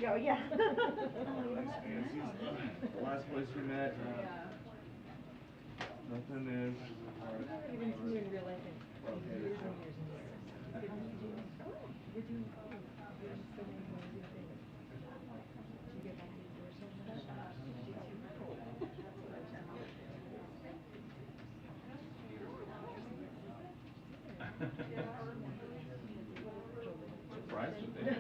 Oh, yeah. The last place we met, nothing is. I haven't even seen you in real life in years and years and years. How are you doing? Oh, you're doing great. You're doing so many amazing things. Did you get back to your so much? Surprised with it.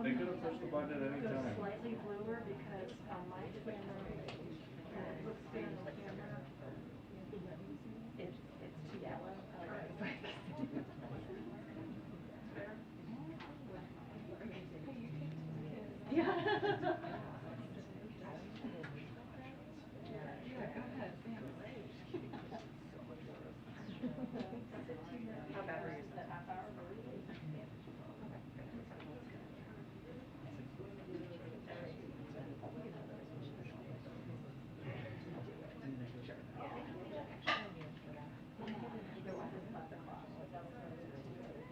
They could have pushed the button at any time. Slightly bluer because on my camera, it looks good on the camera. It's too yellow. Yeah. How bad were you? That half hour?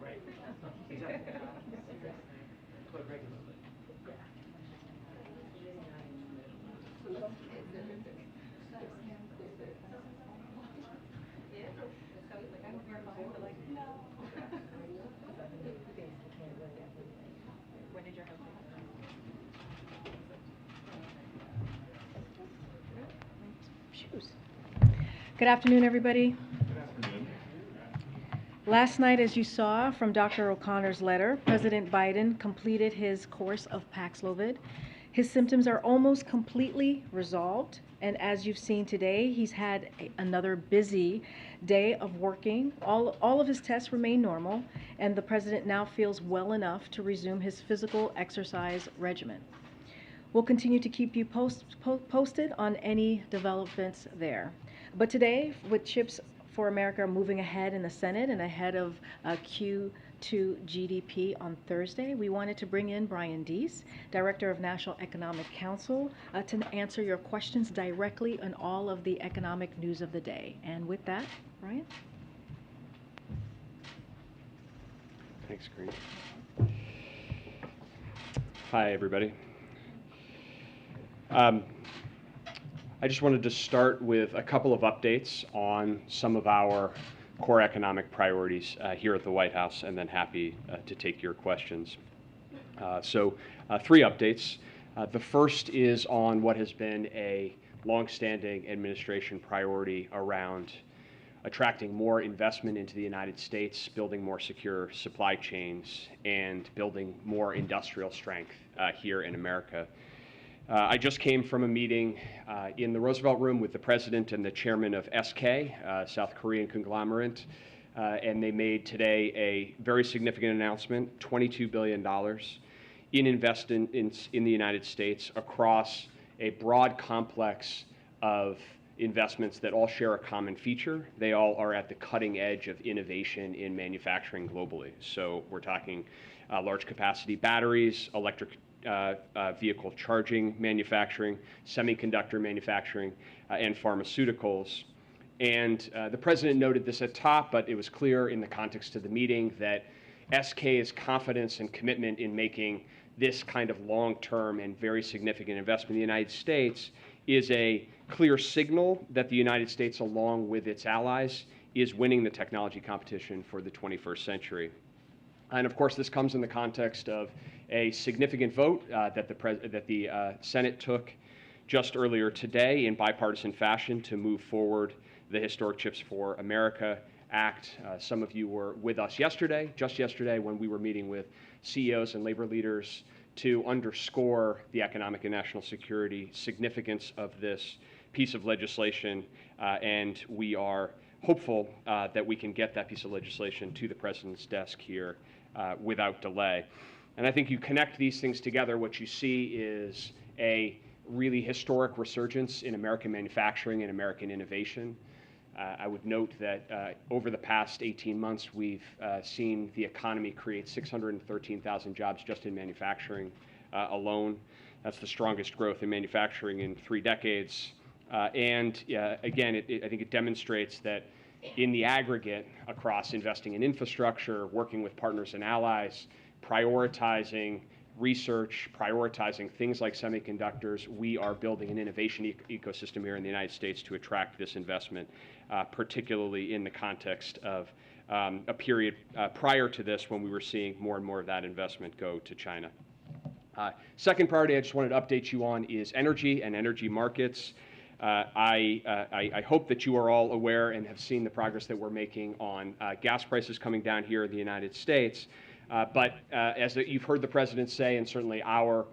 Right. Exactly. But regularly. When did your husband? Shoes. Good afternoon, everybody. Good afternoon. Last night, as you saw from Dr. O'Connor's letter, President Biden completed his course of Paxlovid. His symptoms are almost completely resolved, and as you've seen today, he's had another busy day of working. All of his tests remain normal, and the president now feels well enough to resume his physical exercise regimen. We'll continue to keep you posted on any developments there. But today, with Chips for America moving ahead in the Senate and ahead of Q2 GDP on Thursday, we wanted to bring in Brian Deese, Director of National Economic Council, to answer your questions directly on all of the economic news of the day. And with that, Brian? Thanks, Karine. Hi, everybody. I just wanted to start with a couple of updates on some of our core economic priorities here at the White House, and then happy to take your questions. Three updates. The first is on what has been a longstanding administration priority around attracting more investment into the United States, building more secure supply chains, and building more industrial strength here in America. I just came from a meeting in the Roosevelt Room with the president and the chairman of SK, South Korean conglomerate, and they made today a very significant announcement, $22 billion in investment in the United States across a broad complex of investments that all share a common feature. They all are at the cutting edge of innovation in manufacturing globally. So we're talking large capacity batteries, electric vehicle charging manufacturing, semiconductor manufacturing, and pharmaceuticals. And the president noted this at top, but it was clear in the context of the meeting that SK's confidence and commitment in making this kind of long-term and very significant investment in the United States is a clear signal that the United States, along with its allies, is winning the technology competition for the 21st century. And of course, this comes in the context of a significant vote that the Senate took just earlier today in bipartisan fashion to move forward the historic Chips for America Act. Some of you were with us just yesterday, when we were meeting with CEOs and labor leaders to underscore the economic and national security significance of this piece of legislation, and we are hopeful that we can get that piece of legislation to the president's desk here without delay. And I think you connect these things together, what you see is a really historic resurgence in American manufacturing and American innovation. I would note that over the past 18 months, we've seen the economy create 613,000 jobs just in manufacturing alone. That's the strongest growth in manufacturing in 3 decades. And again, I think it demonstrates that in the aggregate, across investing in infrastructure, working with partners and allies, prioritizing research, prioritizing things like semiconductors, we are building an innovation ecosystem here in the United States to attract this investment, particularly in the context of a period prior to this when we were seeing more and more of that investment go to China. Second priority I just wanted to update you on is energy and energy markets. I hope that you are all aware and have seen the progress that we're making on gas prices coming down here in the United States. But as you've heard the President say, and certainly our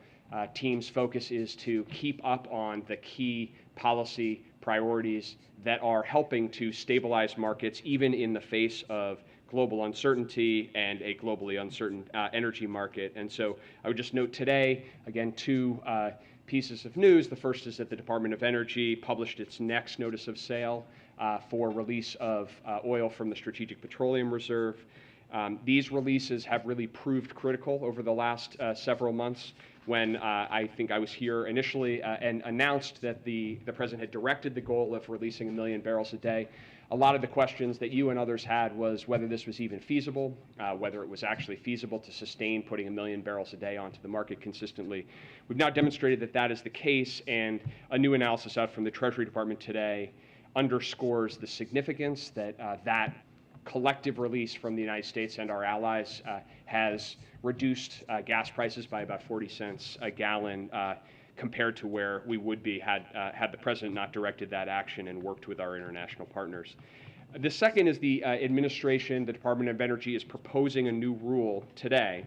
team's focus is to keep up on the key policy priorities that are helping to stabilize markets even in the face of global uncertainty and a globally uncertain energy market. And so I would just note today, again, 2 pieces of news. The first is that the Department of Energy published its next notice of sale for release of oil from the Strategic Petroleum Reserve. These releases have really proved critical over the last several months when I think I was here initially and announced that the President had directed the goal of releasing 1 million barrels a day. A lot of the questions that you and others had was whether this was even feasible, whether it was actually feasible to sustain putting 1 million barrels a day onto the market consistently. We've now demonstrated that that is the case, and a new analysis out from the Treasury Department today underscores the significance that that collective release from the United States and our allies has reduced gas prices by about 40 cents a gallon compared to where we would be had the President not directed that action and worked with our international partners. The second is the administration, the Department of Energy, is proposing a new rule today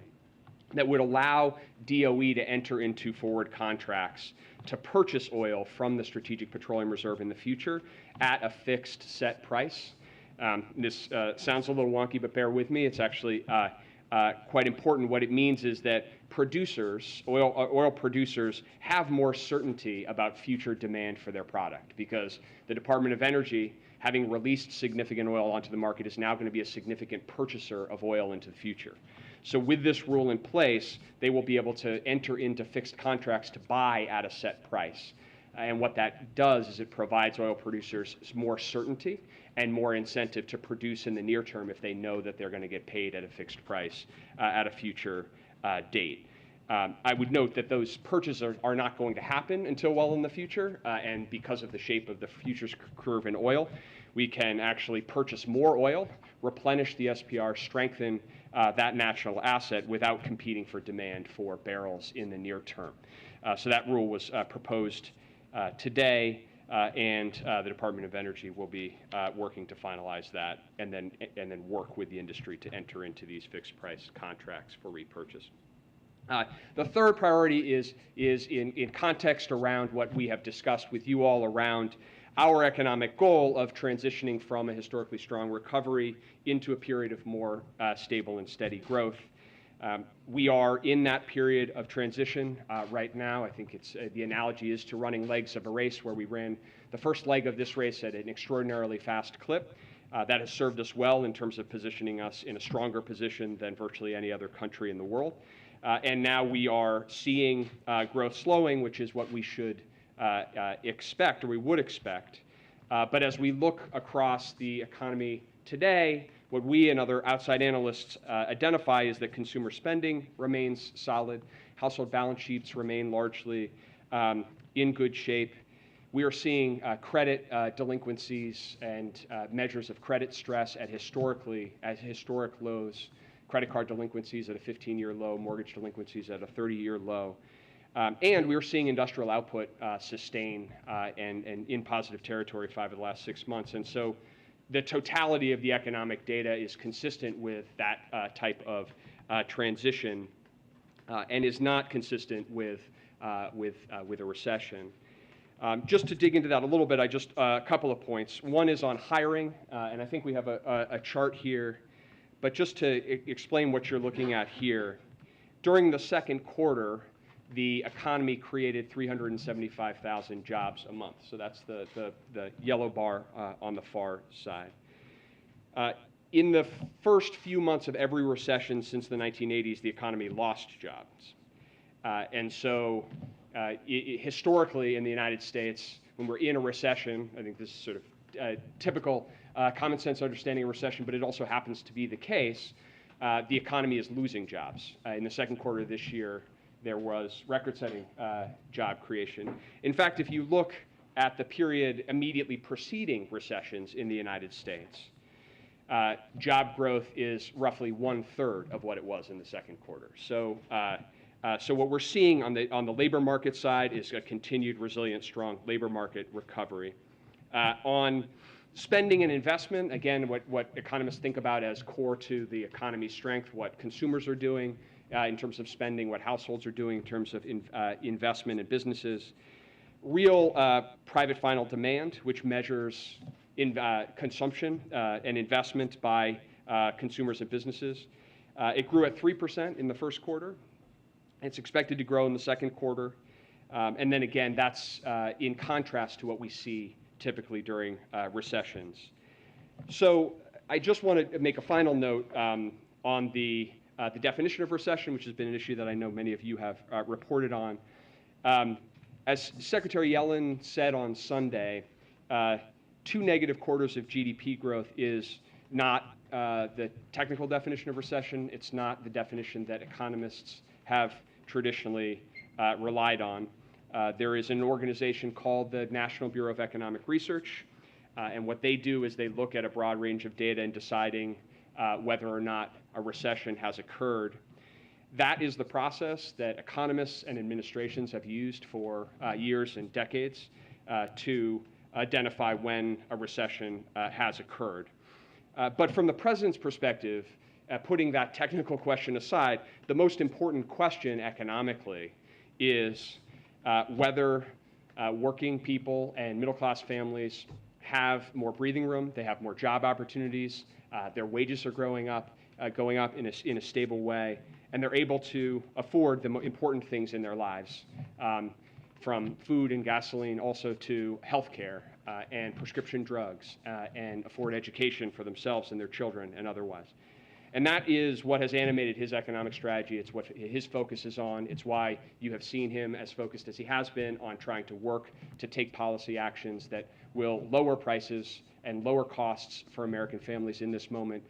that would allow DOE to enter into forward contracts to purchase oil from the Strategic Petroleum Reserve in the future at a fixed set price. This sounds a little wonky, but bear with me. It's actually quite important. What it means is that producers, oil producers, have more certainty about future demand for their product because the Department of Energy, having released significant oil onto the market, is now going to be a significant purchaser of oil into the future. So with this rule in place, they will be able to enter into fixed contracts to buy at a set price. And what that does is it provides oil producers more certainty and more incentive to produce in the near term if they know that they're going to get paid at a fixed price at a future date. I would note that those purchases are not going to happen until well in the future, and because of the shape of the futures curve in oil, we can actually purchase more oil, replenish the SPR, strengthen that national asset without competing for demand for barrels in the near term. So that rule was proposed today, and the Department of Energy will be working to finalize that and then work with the industry to enter into these fixed price contracts for repurchase. The third priority is in context around what we have discussed with you all around our economic goal of transitioning from a historically strong recovery into a period of more stable and steady growth. We are in that period of transition right now. I think the analogy is to running legs of a race where we ran the first leg of this race at an extraordinarily fast clip. That has served us well in terms of positioning us in a stronger position than virtually any other country in the world. And now we are seeing growth slowing, which is what we should expect, or we would expect. But as we look across the economy today, what we and other outside analysts identify is that consumer spending remains solid, household balance sheets remain largely in good shape. We are seeing credit delinquencies and measures of credit stress at historic lows. Credit card delinquencies at a 15-year low, mortgage delinquencies at a 30-year low. And we are seeing industrial output sustain and in positive territory 5 of the last 6 months. And so the totality of the economic data is consistent with that type of transition and is not consistent with a recession. Just to dig into that a little bit, a couple of points. One is on hiring, and I think we have a chart here. But just to explain what you're looking at here, during the second quarter, the economy created 375,000 jobs a month. So that's the yellow bar on the far side. In the first few months of every recession since the 1980s, the economy lost jobs. And so historically in the United States, when we're in a recession, I think this is sort of typical common sense understanding of recession, but it also happens to be the case, the economy is losing jobs. In the second quarter of this year, there was record-setting job creation. In fact, if you look at the period immediately preceding recessions in the United States, job growth is roughly 1/3 of what it was in the second quarter. So what we're seeing on the labor market side is a continued resilient, strong labor market recovery. On spending and investment, again, what economists think about as core to the economy's strength, what consumers are doing in terms of spending, what households are doing in terms of investment in businesses. Real private final demand, which measures consumption and investment by consumers and businesses. It grew at 3% in the first quarter. It's expected to grow in the second quarter. And then again, that's in contrast to what we see typically during recessions. So I just want to make a final note on the definition of recession, which has been an issue that I know many of you have reported on. As Secretary Yellen said on Sunday, 2 negative quarters of GDP growth is not the technical definition of recession. It's not the definition that economists have traditionally relied on. There is an organization called the National Bureau of Economic Research, and what they do is they look at a broad range of data in deciding whether or not a recession has occurred. That is the process that economists and administrations have used for years and decades to identify when a recession has occurred. But from the president's perspective, putting that technical question aside, the most important question economically is whether working people and middle-class families have more breathing room, they have more job opportunities, their wages are going up in a stable way, and they're able to afford the important things in their lives, from food and gasoline also to health care and prescription drugs, and afford education for themselves and their children and otherwise. And that is what has animated his economic strategy. It's what his focus is on. It's why you have seen him as focused as he has been on trying to work to take policy actions that will lower prices and lower costs for American families in this moment,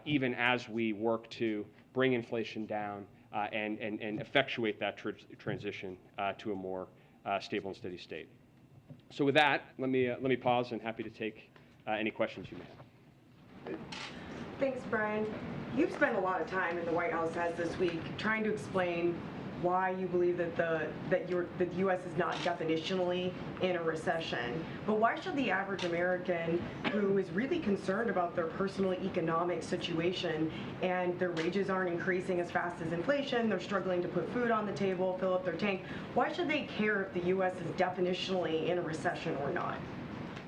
even as we work to bring inflation down and effectuate that transition to a more stable and steady state. So with that, let me pause and happy to take any questions you may have. Thanks, Brian. You've spent a lot of time in the White House as this week trying to explain why you believe that the U.S. is not definitionally in a recession. But why should the average American who is really concerned about their personal economic situation and their wages aren't increasing as fast as inflation, they're struggling to put food on the table, fill up their tank, why should they care if the U.S. is definitionally in a recession or not?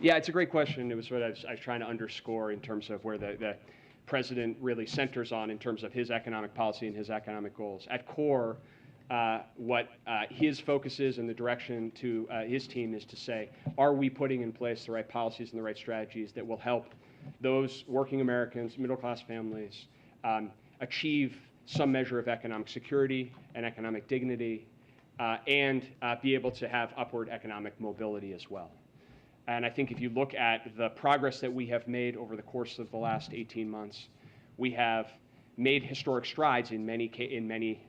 Yeah, it's a great question. It was what I was trying to underscore in terms of where the president really centers on in terms of his economic policy and his economic goals. At core, what his focus is and the direction to his team is to say, are we putting in place the right policies and the right strategies that will help those working Americans, middle-class families, achieve some measure of economic security and economic dignity, and be able to have upward economic mobility as well. And I think if you look at the progress that we have made over the course of the last 18 months, we have made historic strides in many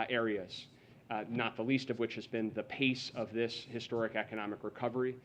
areas, not the least of which has been the pace of this historic economic recovery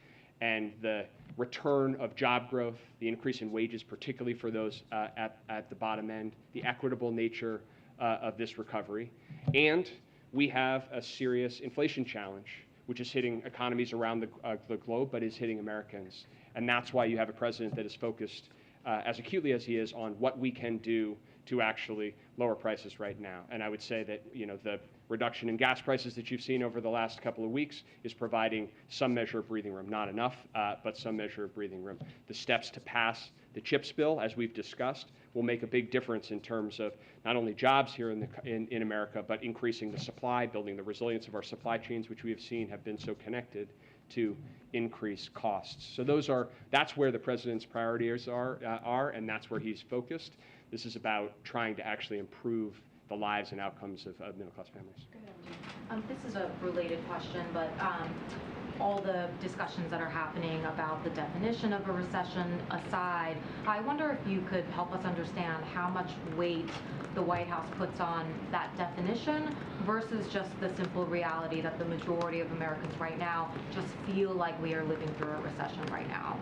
and the return of job growth, the increase in wages, particularly for those at the bottom end, the equitable nature of this recovery. And we have a serious inflation challenge, which is hitting economies around the globe, but is hitting Americans. And that's why you have a president that is focused as acutely as he is on what we can do to actually lower prices right now. And I would say that the reduction in gas prices that you've seen over the last couple of weeks is providing some measure of breathing room. Not enough, but some measure of breathing room. The steps to pass the CHIPS bill, as we've discussed, will make a big difference in terms of not only jobs here in America, but increasing the supply, building the resilience of our supply chains, which we have seen have been so connected to increase costs. So that's where the president's priorities are, and that's where he's focused. This is about trying to actually improve the lives and outcomes of middle-class families. This is a related question, but all the discussions that are happening about the definition of a recession aside, I wonder if you could help us understand how much weight the White House puts on that definition versus just the simple reality that the majority of Americans right now just feel like we are living through a recession right now.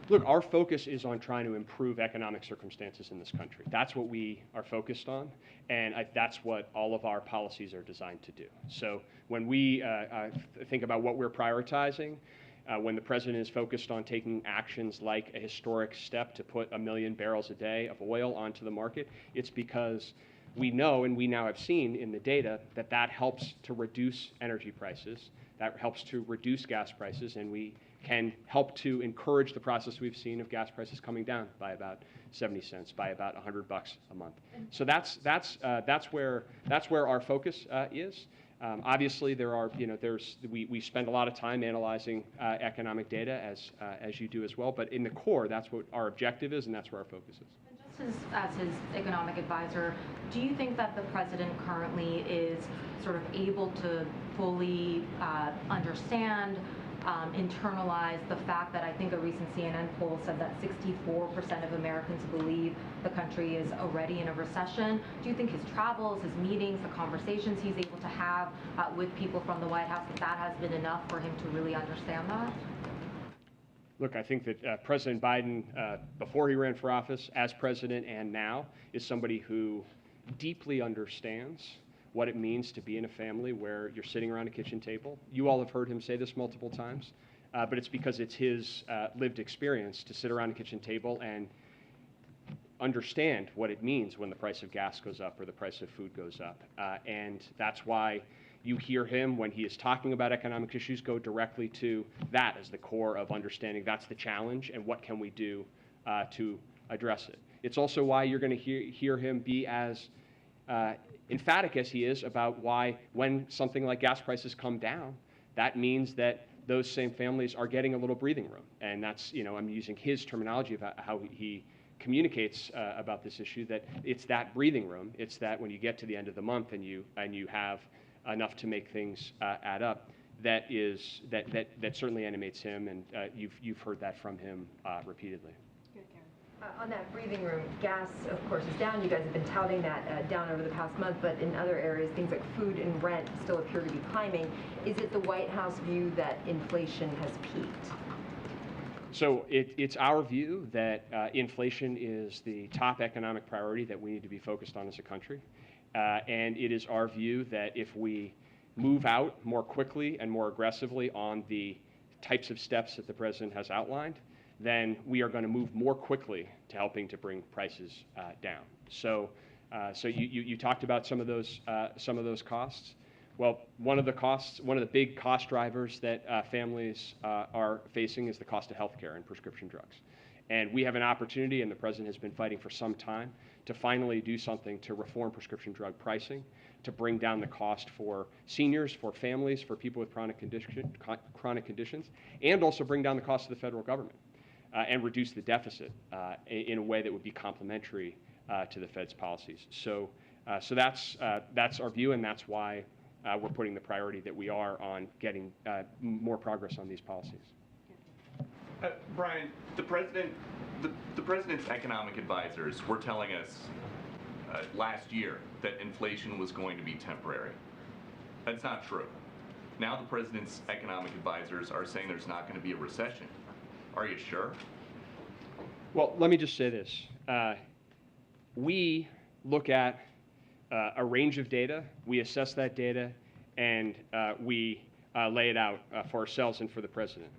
Look, our focus is on trying to improve economic circumstances in this country. That's what we are focused on, and that's what all of our policies are designed to do. So when we think about what we're prioritizing, when the president is focused on taking actions like a historic step to put 1 million barrels a day of oil onto the market, it's because we know, and we now have seen in the data, that that helps to reduce energy prices, that helps to reduce gas prices, and we can help to encourage the process we've seen of gas prices coming down by about 70 cents, by about $100 a month. So that's where our focus is. Obviously, we spend a lot of time analyzing economic data, as you do as well. But in the core, that's what our objective is, and that's where our focus is. And just as his economic advisor, do you think that the president currently is sort of able to fully understand, internalize the fact that I think a recent CNN poll said that 64% of Americans believe the country is already in a recession? Do you think his travels, his meetings, the conversations he's able to have with people from the White House, that has been enough for him to really understand that? Look, I think that President Biden, before he ran for office, as president and now, is somebody who deeply understands what it means to be in a family where you're sitting around a kitchen table. You all have heard him say this multiple times, but it's because it's his lived experience to sit around a kitchen table and understand what it means when the price of gas goes up or the price of food goes up. And that's why you hear him, when he is talking about economic issues, go directly to that as the core of understanding that's the challenge and what can we do to address it. It's also why you're going to hear him be as emphatic as he is about why, when something like gas prices come down, that means that those same families are getting a little breathing room. And that's, I'm using his terminology about how he communicates about this issue, that it's that breathing room. It's that when you get to the end of the month and you have enough to make things add up, that certainly animates him, and you've heard that from him repeatedly. On that breathing room, gas, of course, is down. You guys have been touting that down over the past month, but in other areas, things like food and rent still appear to be climbing. Is it the White House view that inflation has peaked? So it's our view that inflation is the top economic priority that we need to be focused on as a country. And it is our view that if we move out more quickly and more aggressively on the types of steps that the president has outlined, then we are going to move more quickly to helping to bring prices down. So you talked about some of those costs. Well, one of the big cost drivers that families are facing is the cost of health care and prescription drugs. And we have an opportunity, and the president has been fighting for some time, to finally do something to reform prescription drug pricing, to bring down the cost for seniors, for families, for people with chronic conditions, and also bring down the cost of the federal government. And reduce the deficit in a way that would be complementary to the Fed's policies. So that's our view, and that's why we're putting the priority that we are on getting more progress on these policies. Brian, the president's economic advisors were telling us last year that inflation was going to be temporary. That's not true. Now the president's economic advisors are saying there's not going to be a recession. Are you sure? Well, let me just say this. We look at a range of data, we assess that data, and we lay it out for ourselves and for the president.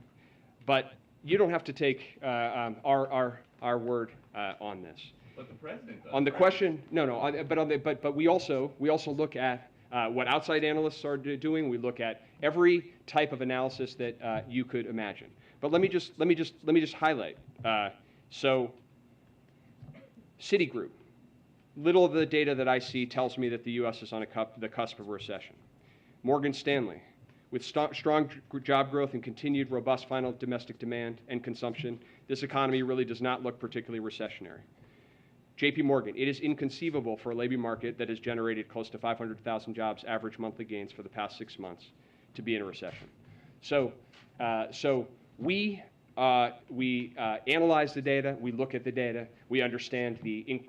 But you don't have to take our word on this. But the president does. On the question, but we also look at what outside analysts are doing. We look at every type of analysis that you could imagine. But let me just highlight. So, Citigroup. Little of the data that I see tells me that the U.S. is on the cusp of a recession. Morgan Stanley, with strong job growth and continued robust final domestic demand and consumption, this economy really does not look particularly recessionary. JP Morgan, it is inconceivable for a labor market that has generated close to 500,000 jobs, average monthly gains for the past 6 months, to be in a recession. So we analyze the data, we look at the data, we understand the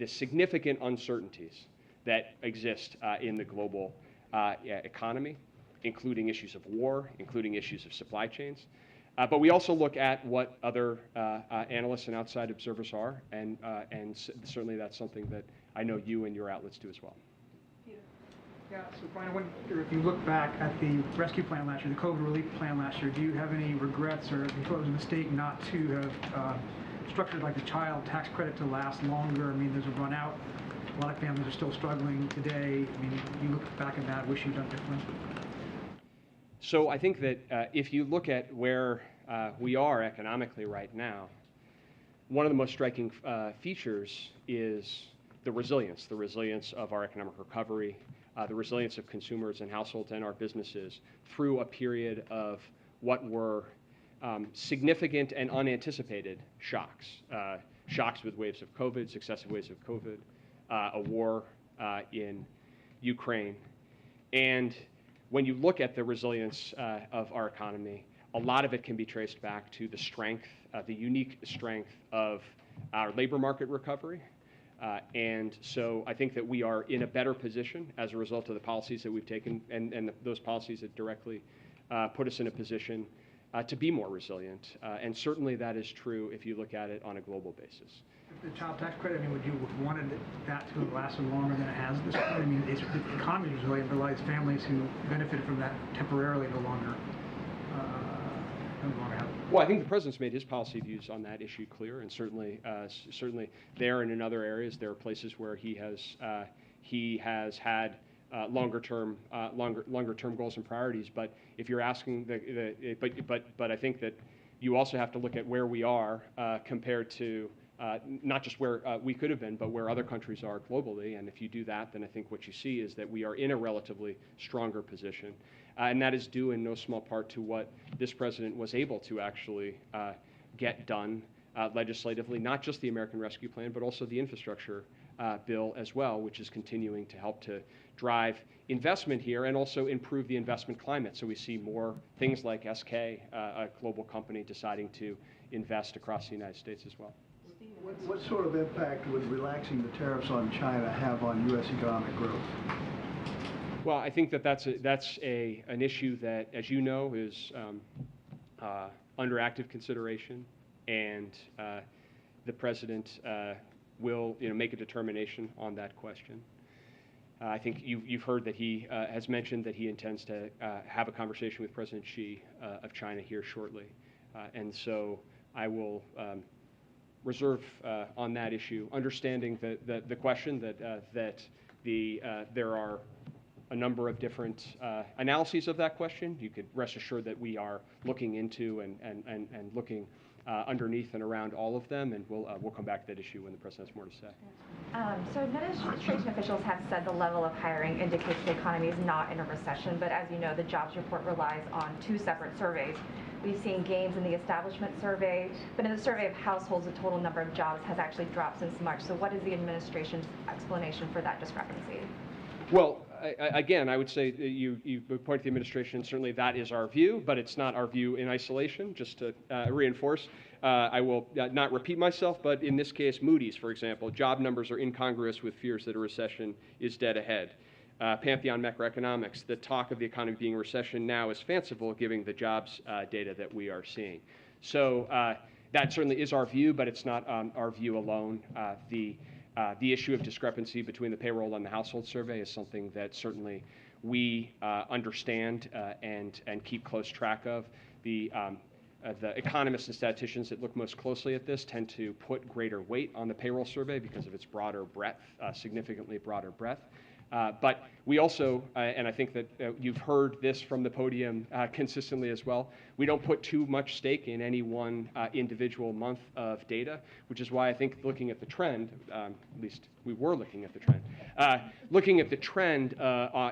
significant uncertainties that exist in the global economy, including issues of war, including issues of supply chains. But we also look at what other analysts and outside observers are, and certainly that's something that I know you and your outlets do as well. Yeah, so Brian, I wonder if you look back at the rescue plan last year, the COVID relief plan last year, do you have any regrets, or do you thought it was a mistake not to have structured like the child tax credit to last longer? I mean, there's a run out. A lot of families are still struggling today. I mean, you look back at that, wish you'd done differently? So I think that if you look at where we are economically right now, one of the most striking features is the resilience of our economic recovery, the resilience of consumers and households and our businesses through a period of what were significant and unanticipated shocks. Shocks with waves of COVID, successive waves of COVID, a war in Ukraine. And when you look at the resilience of our economy, a lot of it can be traced back to the strength, the unique strength of our labor market recovery. And so I think that we are in a better position as a result of the policies that we've taken and those policies that directly put us in a position to be more resilient. And certainly that is true if you look at it on a global basis. The child tax credit, I mean, would you have wanted that to have lasted longer than it has at this point? I mean, the economy is resilient, but a lot of families who benefited from that temporarily no longer have. Well, I think the president's made his policy views on that issue clear, and certainly there and in other areas, there are places where he has had longer term goals and priorities. But if you're asking but I think that you also have to look at where we are compared to not just where we could have been, but where other countries are globally. And if you do that, then I think what you see is that we are in a relatively stronger position. And that is due in no small part to what this president was able to actually get done legislatively, not just the American Rescue Plan, but also the infrastructure bill as well, which is continuing to help to drive investment here and also improve the investment climate. So we see more things like SK, a global company, deciding to invest across the United States as well. What sort of impact would relaxing the tariffs on China have on U.S. economic growth? Well, I think that that's an issue that, as you know, is under active consideration, and the president will make a determination on that question. I think you've heard that he has mentioned that he intends to have a conversation with President Xi of China here shortly, and so I will reserve on that issue, understanding the question that there are a number of different analyses of that question. You could rest assured that we are looking into and looking underneath and around all of them, and we'll come back to that issue when the president has more to say. So administration officials have said the level of hiring indicates the economy is not in a recession, but as you know, the jobs report relies on two separate surveys. We've seen gains in the establishment survey, but in the survey of households, the total number of jobs has actually dropped since March. So what is the administration's explanation for that discrepancy? Well, again, I would say that you point to the administration. Certainly that is our view, but it's not our view in isolation. Just to reinforce, I will not repeat myself, but in this case, Moody's, for example, job numbers are incongruous with fears that a recession is dead ahead. Pantheon Macroeconomics, the talk of the economy being a recession now is fanciful, given the jobs data that we are seeing. So that certainly is our view, but it's not our view alone. The issue of discrepancy between the payroll and the household survey is something that certainly we understand and keep close track of. The economists and statisticians that look most closely at this tend to put greater weight on the payroll survey because of its broader breadth, significantly broader breadth. But we also, and I think that you've heard this from the podium consistently as well, we don't put too much stake in any one individual month of data, which is why I think looking at the trend, at least we were looking at the trend, looking at the trend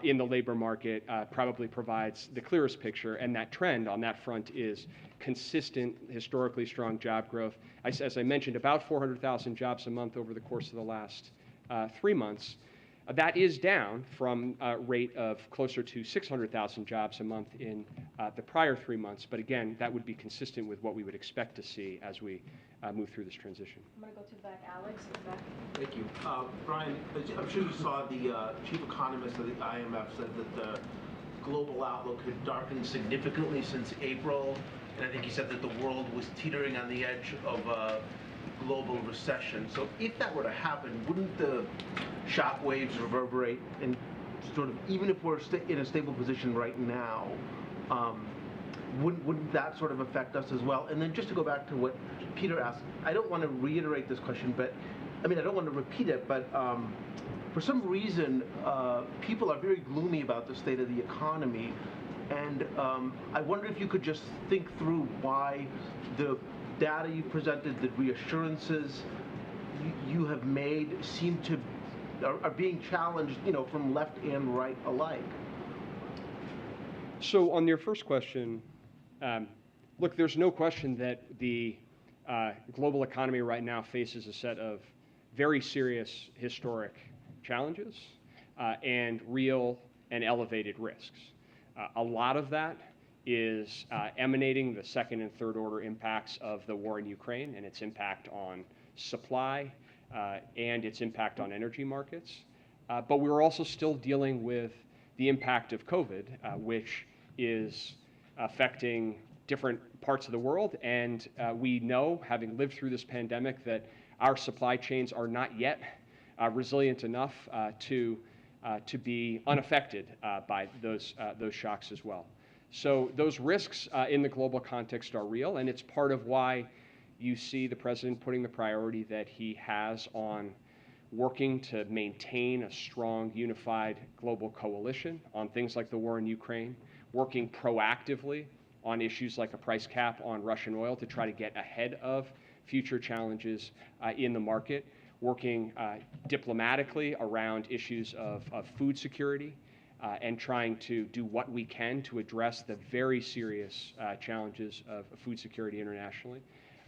in the labor market probably provides the clearest picture, and that trend on that front is consistent, historically strong job growth. As I mentioned, about 400,000 jobs a month over the course of the last 3 months. That is down from a rate of closer to 600,000 jobs a month in the prior 3 months. But again, that would be consistent with what we would expect to see as we move through this transition. I'm going to go to the back. Alex, in the back. Thank you. Brian, I'm sure you saw the chief economist of the IMF said that the global outlook had darkened significantly since April. And I think he said that the world was teetering on the edge of a global recession. So if that were to happen, wouldn't the shock waves reverberate, and sort of, even if we're in a stable position right now, wouldn't that sort of affect us as well? And then just to go back to what Peter asked, I don't want to reiterate this question, but I mean, I don't want to repeat it, but for some reason, people are very gloomy about the state of the economy. And I wonder if you could just think through why the data you presented, the reassurances you have made seem to are being challenged, from left and right alike. So on your first question, look, there's no question that the global economy right now faces a set of very serious historic challenges and real and elevated risks. A lot of that is emanating the second and third order impacts of the war in Ukraine and its impact on supply and its impact on energy markets. But we're also still dealing with the impact of COVID, which is affecting different parts of the world. And we know, having lived through this pandemic, that our supply chains are not yet resilient enough to be unaffected by those shocks as well. So those risks in the global context are real, and it's part of why you see the president putting the priority that he has on working to maintain a strong, unified global coalition on things like the war in Ukraine, working proactively on issues like a price cap on Russian oil to try to get ahead of future challenges in the market, working diplomatically around issues of food security, and trying to do what we can to address the very serious challenges of food security internationally.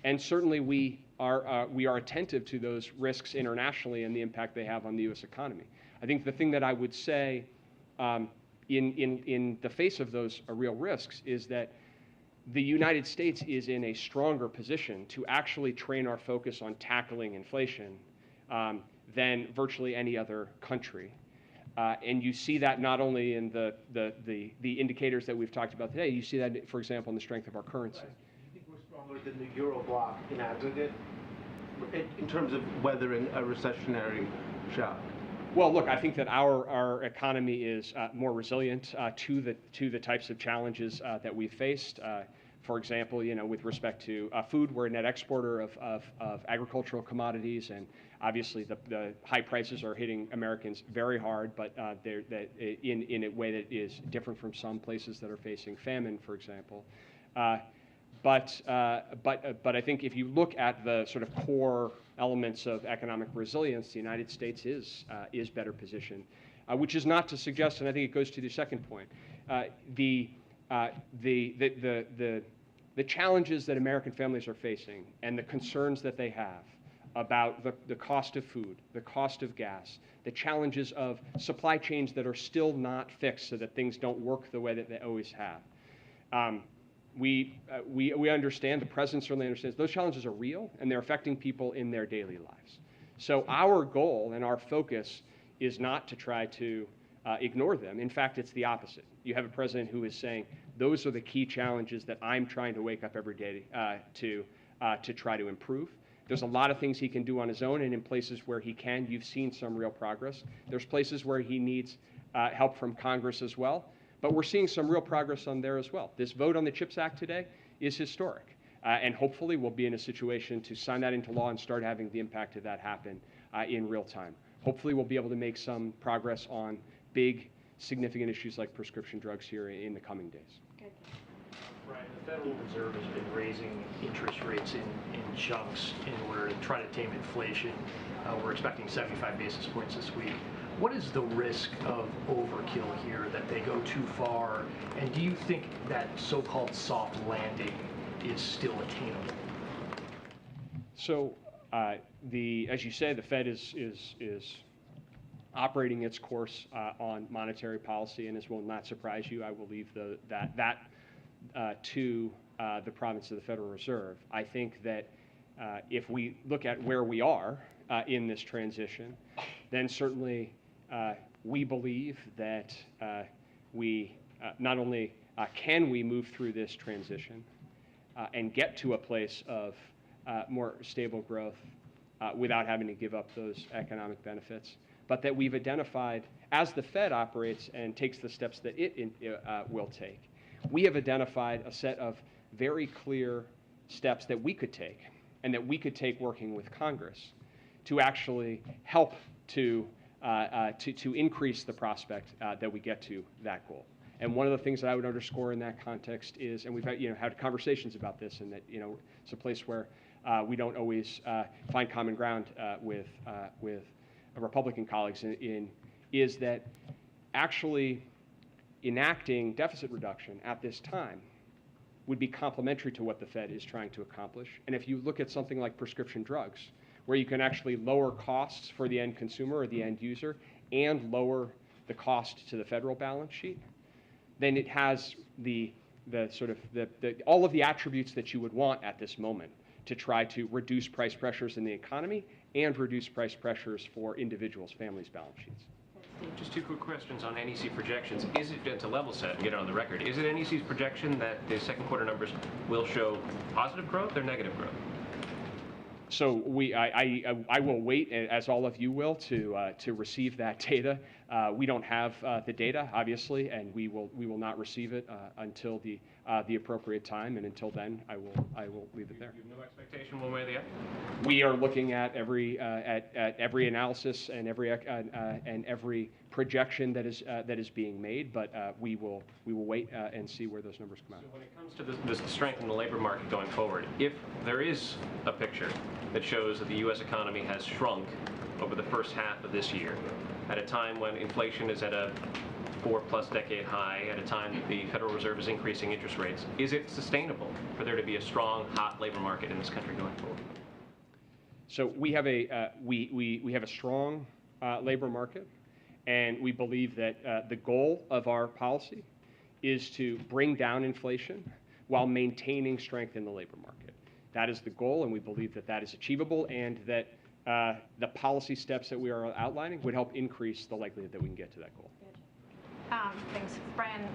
And certainly we are attentive to those risks internationally and the impact they have on the U.S. economy. I think the thing that I would say in the face of those real risks is that the United States is in a stronger position to actually train our focus on tackling inflation than virtually any other country. And you see that not only in the indicators that we've talked about today, you see that, for example, in the strength of our currency. Right. Do you think we're stronger than the Euro bloc in aggregate in terms of weathering a recessionary shock? Well, look, I think that our economy is more resilient to the types of challenges that we've faced. For example, with respect to food, we're a net exporter of agricultural commodities, and obviously the high prices are hitting Americans very hard, but they're in a way that is different from some places that are facing famine, for example. But I think if you look at the sort of core elements of economic resilience, the United States is better positioned, which is not to suggest, and I think it goes to the second point, the challenges that American families are facing and the concerns that they have about the cost of food, the cost of gas, the challenges of supply chains that are still not fixed so that things don't work the way that they always have. We understand, the president certainly understands, those challenges are real and they're affecting people in their daily lives. So our goal and our focus is not to try to ignore them. In fact, it's the opposite. You have a president who is saying, those are the key challenges that I'm trying to wake up every day to try to improve. There's a lot of things he can do on his own, and in places where he can, you've seen some real progress. There's places where he needs help from Congress as well, but we're seeing some real progress on there as well. This vote on the CHIPS Act today is historic, and hopefully we'll be in a situation to sign that into law and start having the impact of that happen in real time. hopefully we'll be able to make some progress on big, significant issues like prescription drugs here in the coming days. Right, the Federal Reserve has been raising interest rates in chunks in order to try to tame inflation. We're expecting 75 basis points this week. What is the risk of overkill here, that they go too far? And do you think that so-called soft landing is still attainable? So, as you say, the Fed is operating its course on monetary policy, and this will not surprise you. I will leave that to the province of the Federal Reserve. I think that if we look at where we are in this transition, then certainly we believe that we not only can we move through this transition and get to a place of more stable growth without having to give up those economic benefits, but that we've identified, as the Fed operates and takes the steps that it will take, we have identified a set of very clear steps that we could take, and that we could take working with Congress to actually help to increase the prospect that we get to that goal. And one of the things that I would underscore in that context is, and we've had conversations about this, and that it's a place where we don't always find common ground with Republican colleagues is that actually enacting deficit reduction at this time would be complementary to what the Fed is trying to accomplish. And if you look at something like prescription drugs, where you can actually lower costs for the end consumer or the end user and lower the cost to the federal balance sheet, then it has all of the attributes that you would want at this moment to try to reduce price pressures in the economy and reduce price pressures for individuals' families' balance sheets. Just two quick questions on NEC projections. Is it, to level set and get it on the record, is it NEC's projection that the second quarter numbers will show positive growth or negative growth? So I will wait, as all of you will, to receive that data. We don't have the data, obviously, and we will not receive it until the appropriate time. And until then, I will leave it there. You have no expectation one way or the other? We are looking at every analysis and every projection that is being made, but we will wait and see where those numbers come out. So when it comes to the strength in the labor market going forward, if there is a picture that shows that the U.S. economy has shrunk over the first half of this year, at a time when inflation is at a 4+ decade high, at a time that the Federal Reserve is increasing interest rates, is it sustainable for there to be a strong, hot labor market in this country going forward? So we have a strong labor market, and we believe that the goal of our policy is to bring down inflation while maintaining strength in the labor market. That is the goal, and we believe that that is achievable, and that the policy steps that we are outlining would help increase the likelihood that we can get to that goal. Thanks. Brian,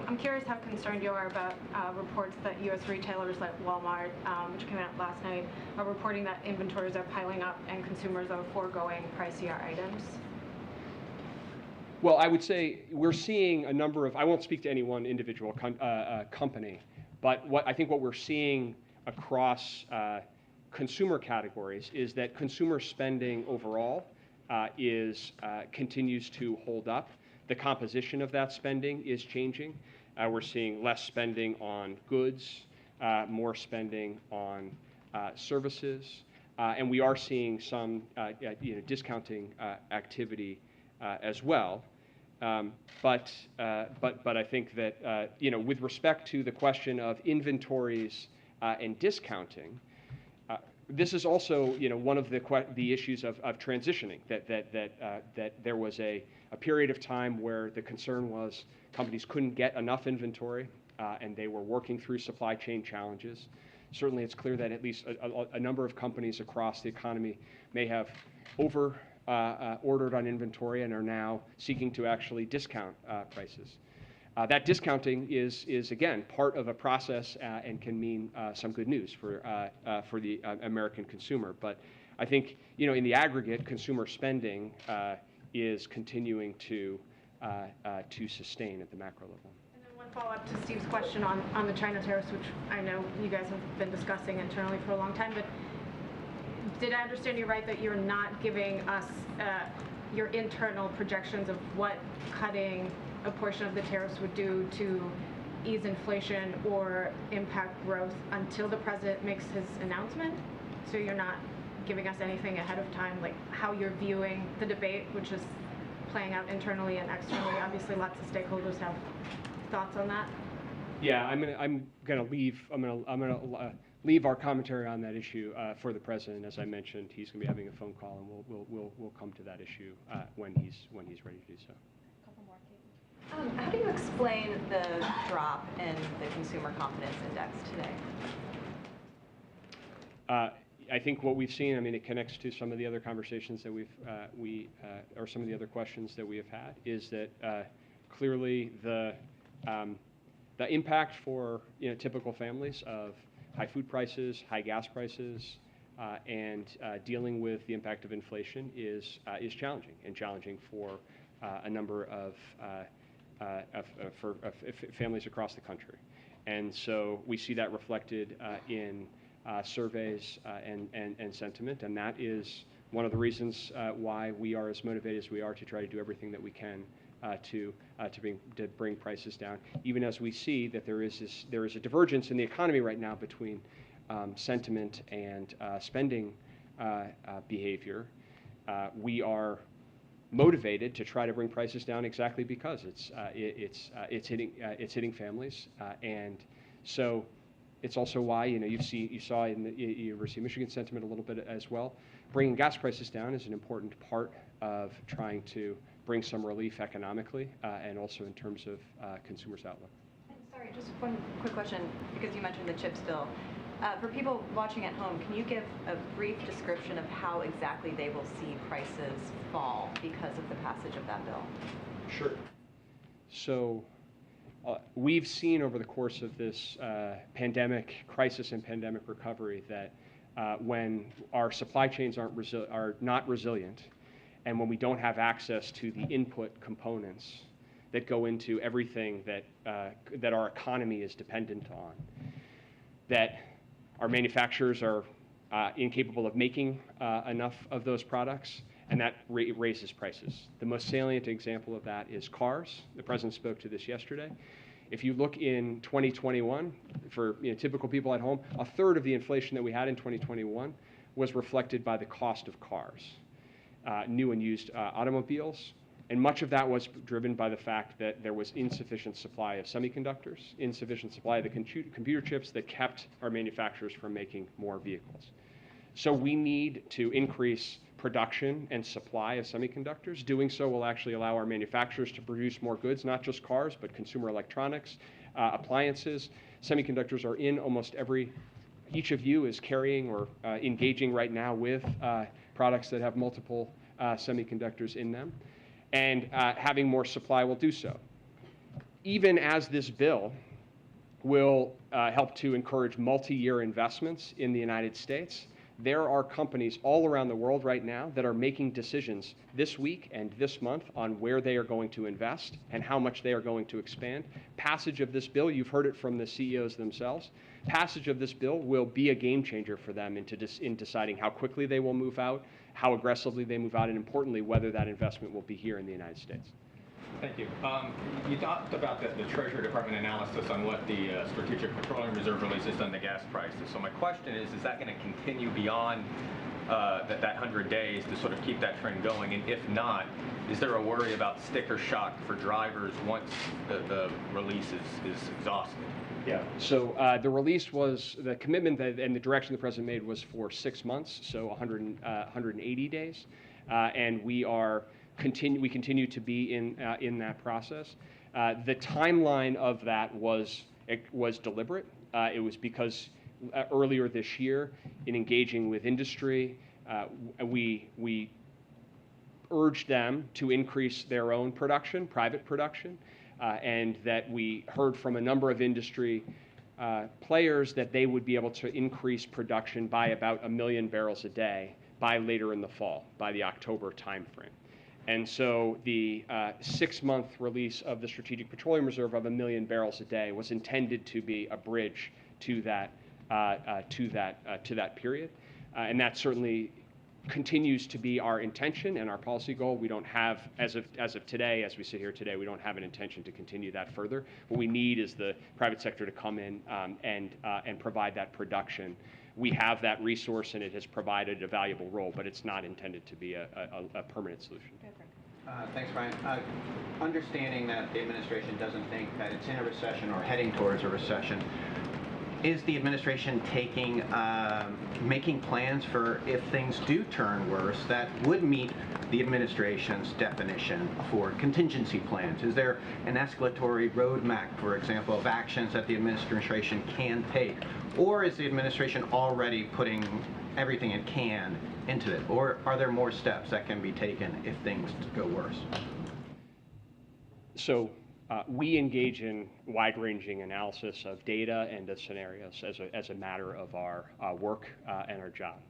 I'm curious how concerned you are about reports that U.S. retailers like Walmart, which came out last night, are reporting that inventories are piling up and consumers are foregoing pricier items. Well, I would say we're seeing a number of, I won't speak to any one individual company, but I think what we're seeing across consumer categories is that consumer spending overall continues to hold up. The composition of that spending is changing. We're seeing less spending on goods, more spending on services, and we are seeing some discounting activity as well. But I think that with respect to the question of inventories and discounting, this is also one of the issues of transitioning. That there was a period of time where the concern was companies couldn't get enough inventory and they were working through supply chain challenges. Certainly, it's clear that at least a number of companies across the economy may have ordered on inventory and are now seeking to actually discount prices. That discounting is again part of a process and can mean some good news for the American consumer. But I think in the aggregate, consumer spending is continuing to sustain at the macro level. And then one follow-up to Steve's question on the China tariffs, which I know you guys have been discussing internally for a long time. But did I understand you right that you're not giving us your internal projections of what cutting a portion of the tariffs would do to ease inflation or impact growth until the president makes his announcement? So you're not giving us anything ahead of time, like how you're viewing the debate, which is playing out internally and externally? Obviously, lots of stakeholders have thoughts on that. Yeah, I'm gonna leave our commentary on that issue for the president. As I mentioned, he's gonna be having a phone call, and we'll come to that issue when he's ready to do so. How do you explain the drop in the consumer confidence index today? I think what we've seen, I mean, it connects to some of the other conversations that or some of the other questions that we have had, is that clearly the impact for typical families of high food prices, high gas prices, and dealing with the impact of inflation is challenging for a number of families across the country. And so we see that reflected in surveys and sentiment, and that is one of the reasons why we are as motivated as we are to try to do everything that we can to bring prices down, even as we see that there is a divergence in the economy right now between sentiment and spending behavior. We are motivated to try to bring prices down exactly because it's hitting families, and so it's also why you saw in the University of Michigan sentiment a little bit as well. Bringing gas prices down is an important part of trying to bring some relief economically and also in terms of consumers' outlook. Sorry, just one quick question, because you mentioned the CHIPS bill. For people watching at home, can you give a brief description of how exactly they will see prices fall because of the passage of that bill? Sure. So we've seen over the course of this pandemic crisis and pandemic recovery that when our supply chains are not resilient, and when we don't have access to the input components that go into everything that our economy is dependent on, that our manufacturers are incapable of making enough of those products, and that raises prices. The most salient example of that is cars. The president spoke to this yesterday. If you look in 2021, for typical people at home, a third of the inflation that we had in 2021 was reflected by the cost of cars, new and used automobiles. And much of that was driven by the fact that there was insufficient supply of semiconductors, insufficient supply of the computer chips that kept our manufacturers from making more vehicles. So we need to increase production and supply of semiconductors. Doing so will actually allow our manufacturers to produce more goods, not just cars, but consumer electronics, appliances. Semiconductors are in almost each of you is carrying or engaging right now with products that have multiple semiconductors in them. And having more supply will do so. Even as this bill will help to encourage multi-year investments in the United States, there are companies all around the world right now that are making decisions this week and this month on where they are going to invest and how much they are going to expand. Passage of this bill, you've heard it from the CEOs themselves, passage of this bill will be a game changer for them in deciding how quickly they will move out, how aggressively they move out, and importantly, whether that investment will be here in the United States. Thank you. You talked about the Treasury Department analysis on what the Strategic Petroleum Reserve releases on the gas prices. So my question is that going to continue beyond that 100 days to sort of keep that trend going? And if not, is there a worry about sticker shock for drivers once the release is exhausted? Yeah. So the release was, the commitment and the direction the president made was for 6 months, so 180 days. And we continue to be in that process. The timeline of that was deliberate. It was because earlier this year, in engaging with industry, we urged them to increase their own production, private production, and that we heard from a number of industry players that they would be able to increase production by about 1 million barrels a day by later in the fall, by the October timeframe. And so the 6-month release of the Strategic Petroleum Reserve of 1 million barrels a day was intended to be a bridge to that period. And that certainly continues to be our intention and our policy goal. We don't have, as of today, as we sit here today, we don't have an intention to continue that further. What we need is the private sector to come in and provide that production. We have that resource, and it has provided a valuable role, but it's not intended to be a permanent solution. Thanks, Brian. Understanding that the administration doesn't think that it's in a recession or heading towards a recession, is the administration making plans for if things do turn worse that would meet the administration's definition for contingency plans? Is there an escalatory roadmap, for example, of actions that the administration can take? Or is the administration already putting everything it can into it? Or are there more steps that can be taken if things go worse? So we engage in wide-ranging analysis of data and of scenarios as a matter of our work and our job.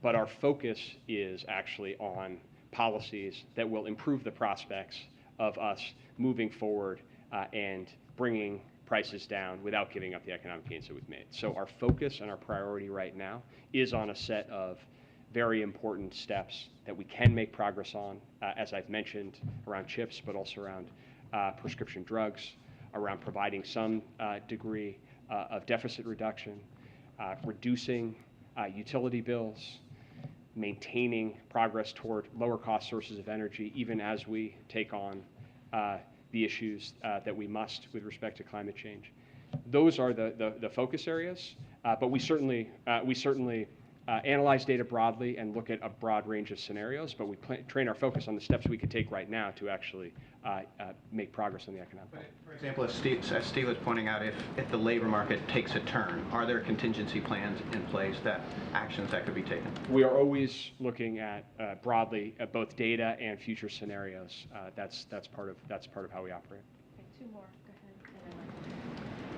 But our focus is actually on policies that will improve the prospects of us moving forward and bringing prices down without giving up the economic gains that we've made. So our focus and our priority right now is on a set of very important steps that we can make progress on, as I've mentioned, around chips, but also around prescription drugs, around providing some degree of deficit reduction, reducing utility bills, maintaining progress toward lower cost sources of energy, even as we take on the issues that we must with respect to climate change. Those are the focus areas, but we certainly analyze data broadly and look at a broad range of scenarios, but we train our focus on the steps we could take right now to actually make progress on the economic. For example, as Steve was pointing out, if the labor market takes a turn, are there contingency plans in place, actions that could be taken? We are always looking at broadly at both data and future scenarios. That's part of how we operate. Okay, two more.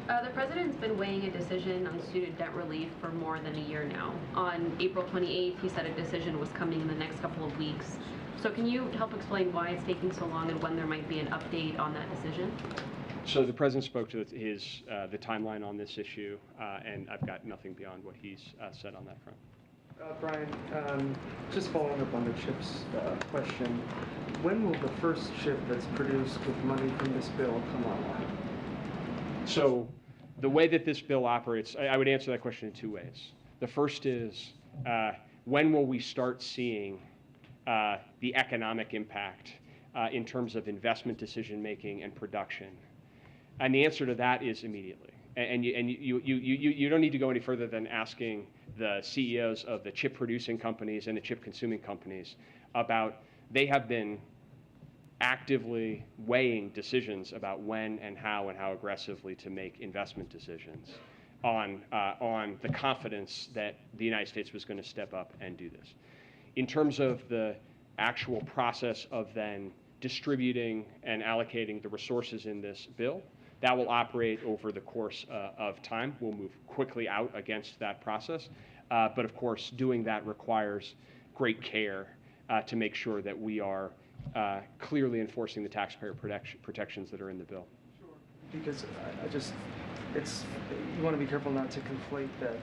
Go The President's been weighing a decision on student debt relief for more than a year now. On April 28th, he said a decision was coming in the next couple of weeks. So can you help explain why it's taking so long and when there might be an update on that decision? So the President spoke to the timeline on this issue, and I've got nothing beyond what he's said on that front. Brian, just following up on the CHIPS question, when will the first chip that's produced with money from this bill come online? So the way that this bill operates, I would answer that question in two ways. The first is, when will we start seeing the economic impact in terms of investment decision-making and production? And the answer to that is immediately. And you don't need to go any further than asking the CEOs of the chip-producing companies and the chip-consuming companies about, they have been actively weighing decisions about when and how aggressively to make investment decisions on the confidence that the United States was going to step up and do this. In terms of the actual process of then distributing and allocating the resources in this bill, that will operate over the course of time. We'll move quickly out against that process. But of course, doing that requires great care to make sure that we are clearly enforcing the taxpayer protections that are in the bill. Sure. Because you want to be careful not to conflate that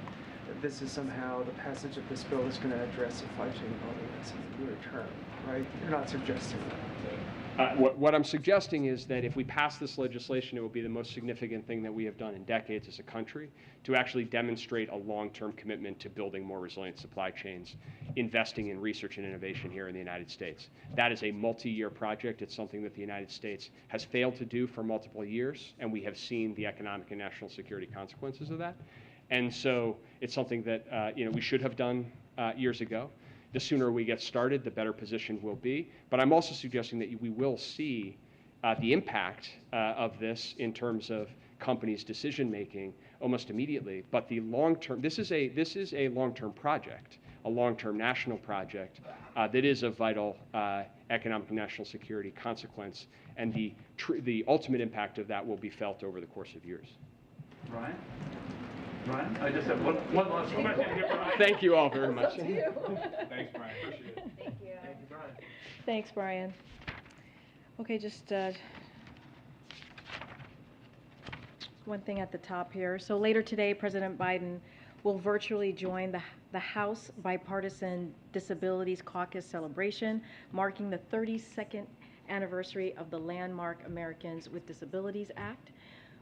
this is somehow the passage of this bill is going to address supply chain bottlenecks in the near term, right? You're not suggesting that. What I'm suggesting is that if we pass this legislation, it will be the most significant thing that we have done in decades as a country to actually demonstrate a long-term commitment to building more resilient supply chains, investing in research and innovation here in the United States. That is a multi-year project. It's something that the United States has failed to do for multiple years, and we have seen the economic and national security consequences of that. And so it's something that we should have done years ago. The sooner we get started, the better position we'll be. But I'm also suggesting that we will see the impact of this in terms of companies' decision-making almost immediately. But the long-term, this is a long-term project, a long-term national project that is of vital economic and national security consequence. And the ultimate impact of that will be felt over the course of years. Ryan? Ryan, I just have one last question here. Thank you all very much. Thanks, Brian. Appreciate it. Thank you. Thank you, Brian. Thanks, Brian. Okay, just one thing at the top here. So later today, President Biden will virtually join the House Bipartisan Disabilities Caucus celebration, marking the 32nd anniversary of the landmark Americans with Disabilities Act,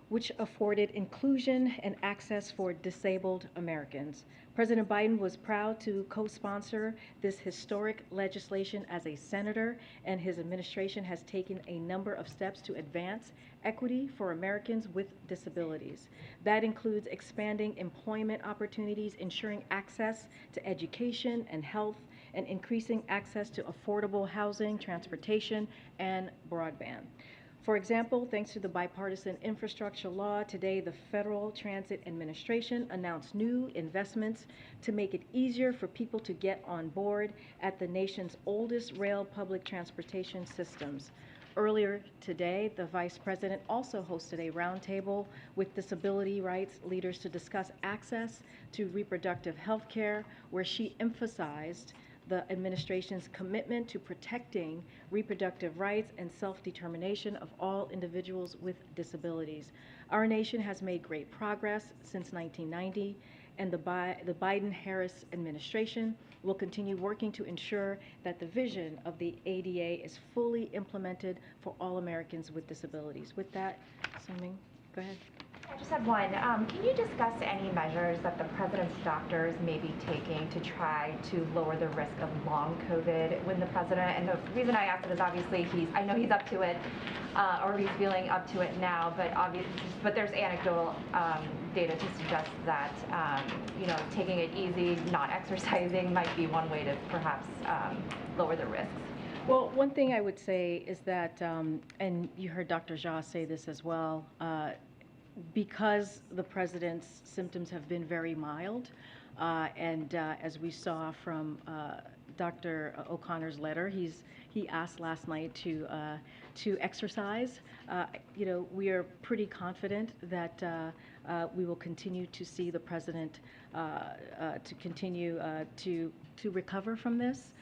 which afforded inclusion and access for disabled Americans. President Biden was proud to co-sponsor this historic legislation as a senator, and his administration has taken a number of steps to advance equity for Americans with disabilities. That includes expanding employment opportunities, ensuring access to education and health, and increasing access to affordable housing, transportation, and broadband. For example, thanks to the bipartisan infrastructure law, today the Federal Transit Administration announced new investments to make it easier for people to get on board at the nation's oldest rail public transportation systems. Earlier today, the Vice President also hosted a roundtable with disability rights leaders to discuss access to reproductive health care, where she emphasized the administration's commitment to protecting reproductive rights and self-determination of all individuals with disabilities. Our nation has made great progress since 1990, and the Biden-Harris administration will continue working to ensure that the vision of the ADA is fully implemented for all Americans with disabilities. With that, Sung-Ming, go ahead. I just have one. Can you discuss any measures that the president's doctors may be taking to try to lower the risk of long COVID when the president, and the reason I ask it is obviously I know he's up to it, or he's feeling up to it now, but there's anecdotal data to suggest that, taking it easy, not exercising might be one way to perhaps lower the risks. Well, one thing I would say is that, and you heard Dr. Jha say this as well, because the president's symptoms have been very mild, and as we saw from Dr. O'Connor's letter, he asked last night to exercise. We are pretty confident that we will continue to see the president to continue to recover from this.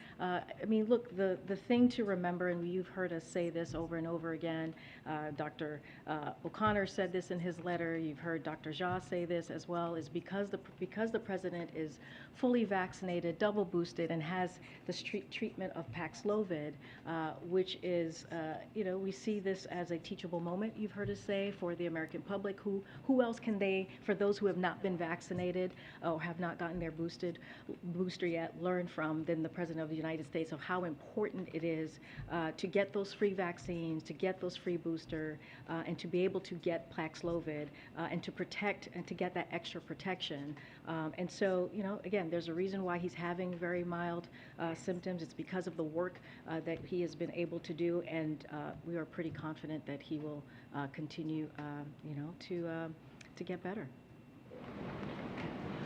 Look, the thing to remember, and you've heard us say this over and over again, Dr. O'Connor said this in his letter, you've heard Dr. Jha say this as well, is because the president is fully vaccinated, double boosted, and has the treatment of Paxlovid, which is, we see this as a teachable moment, you've heard us say, for the American public. Who else can they, for those who have not been vaccinated or have not gotten their booster yet, learn from than the President of the United States of how important it is to get those free vaccines, to get those free booster, and to be able to get Paxlovid, and to protect and to get that extra protection. And so, again, there's a reason why he's having very mild symptoms. It's because of the work that he has been able to do, and we are pretty confident that he will continue, to get better.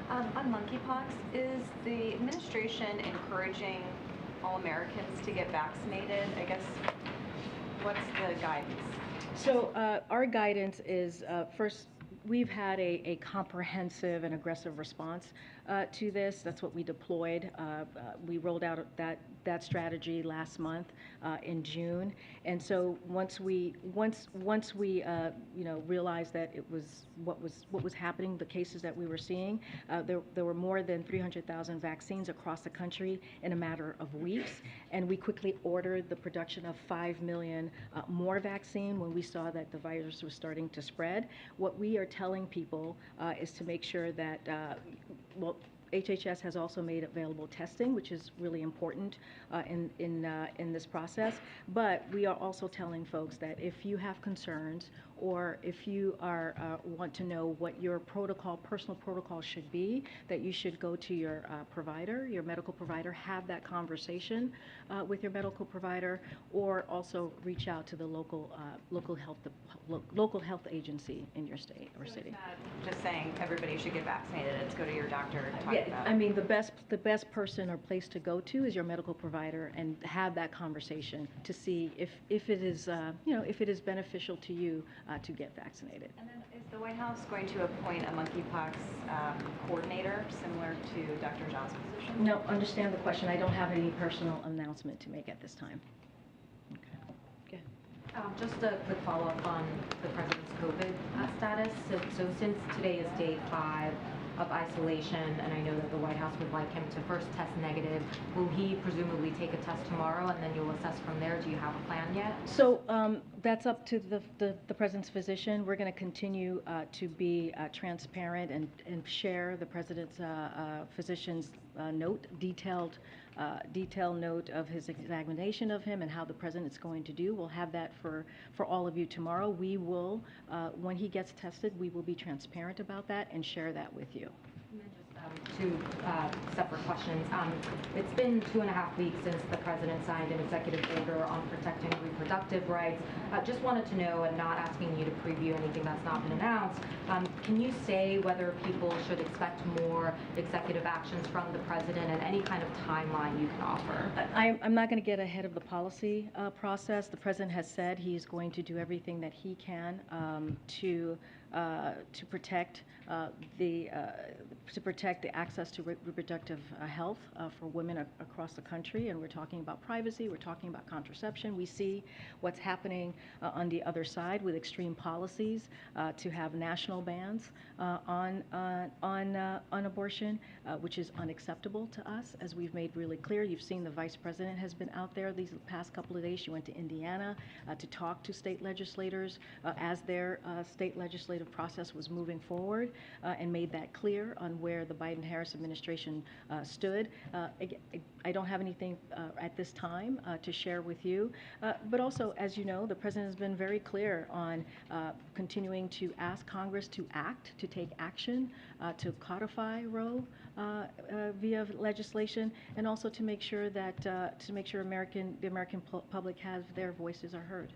On monkeypox, is the administration encouraging all Americans to get vaccinated? I guess, what's the guidance? So our guidance is, first, we've had a comprehensive and aggressive response to this. That's what we deployed. We rolled out that strategy last month in June, and so once we realized that it was what was happening, the cases that we were seeing, there were more than 300,000 vaccines across the country in a matter of weeks, and we quickly ordered the production of 5 million more vaccine when we saw that the virus was starting to spread. What we are telling people is to make sure that HHS has also made available testing, which is really important in this process. But we are also telling folks that if you have concerns, or if you want to know what your personal protocol should be, that you should go to your provider, your medical provider, have that conversation with your medical provider, or also reach out to the local health agency in your state or city. Just saying everybody should get vaccinated. It's go to your doctor and talk about. I mean, the best person or place to go to is your medical provider, and have that conversation to see if it is if it is beneficial to you to get vaccinated. And then is the White House going to appoint a monkeypox coordinator similar to Dr. Jha's position? No, understand the question. I don't have any personal announcement to make at this time. Okay. Just a quick follow-up on the president's COVID status. So since today is day 5, of isolation, and I know that the White House would like him to first test negative. Will he presumably take a test tomorrow, and then you'll assess from there? Do you have a plan yet? So that's up to the president's physician. We're going to continue to be transparent and share the president's physician's note, detailed note of his examination of him and how the president's going to do. We'll have that for all of you tomorrow. We will, when he gets tested, we will be transparent about that and share that with you. And then just two separate questions. It's been 2.5 weeks since the president signed an executive order on protecting reproductive rights. Just wanted to know, and not asking you to preview anything that's not been announced, can you say whether people should expect more executive actions from the president and any kind of timeline you can offer? I'm not going to get ahead of the policy process. The president has said he's going to do everything that he can to protect the access to reproductive health for women across the country. And we're talking about privacy, we're talking about contraception. We see what's happening on the other side with extreme policies to have national bans on abortion, which is unacceptable to us, as we've made really clear. You've seen the vice president has been out there these past couple of days. She went to Indiana to talk to state legislators as their state legislative process was moving forward, and made that clear on where the Biden-Harris administration stood. I don't have anything at this time to share with you, but also, as you know, the president has been very clear on continuing to ask Congress to act, to take action, to codify Roe via legislation, and also to make sure that the American public has their voices are heard.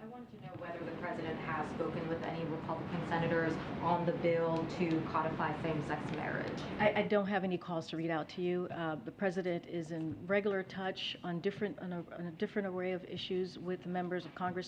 I wanted to know whether the president has spoken with any Republican senators on the bill to codify same-sex marriage. I don't have any calls to read out to you. The president is in regular touch on a different array of issues with members of Congress.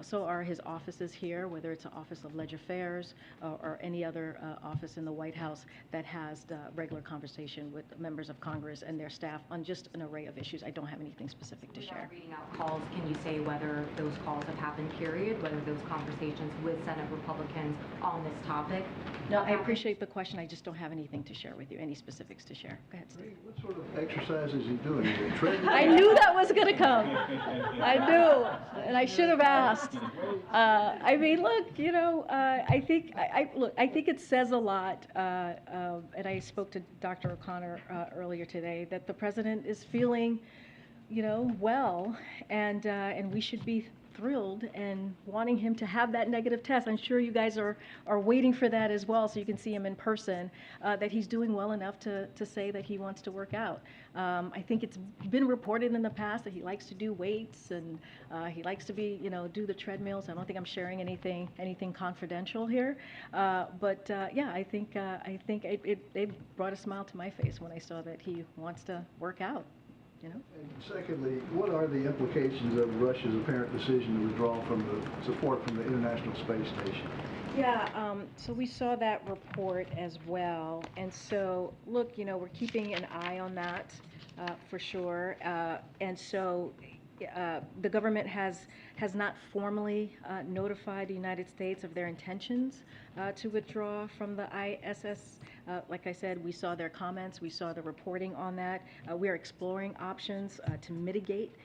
So are his offices here, whether it's the Office of Legislative Affairs or any other office in the White House that has regular conversation with members of Congress and their staff on just an array of issues. I don't have anything specific to share. Without reading out calls, can you say whether those calls have happened, period, whether those conversations with Senate Republicans on this topic? No, I appreciate the question. I just don't have anything to share with you, any specifics to share. Go ahead, Steve. What sort of exercise is he doing? Is it treadmill? I knew that was going to come. I knew, and I should have asked. I mean, look, you know, I think it says a lot, and I spoke to Dr. O'Connor earlier today, that the president is feeling, you know, well, and we should be thrilled and wanting him to have that negative test. I'm sure you guys are waiting for that as well, so you can see him in person, that he's doing well enough to say that he wants to work out. I think it's been reported in the past that he likes to do weights and he likes to be, you know, do the treadmills. I don't think I'm sharing anything confidential here, but yeah, I think it brought a smile to my face when I saw that he wants to work out. You know? And secondly, what are the implications of Russia's apparent decision to withdraw from the support from the International Space Station? Yeah, so we saw that report as well, and so look, you know, we're keeping an eye on that for sure, and so the government has not formally notified the United States of their intentions to withdraw from the ISS. Like I said, we saw their comments, we saw the reporting on that. We are exploring options to mitigate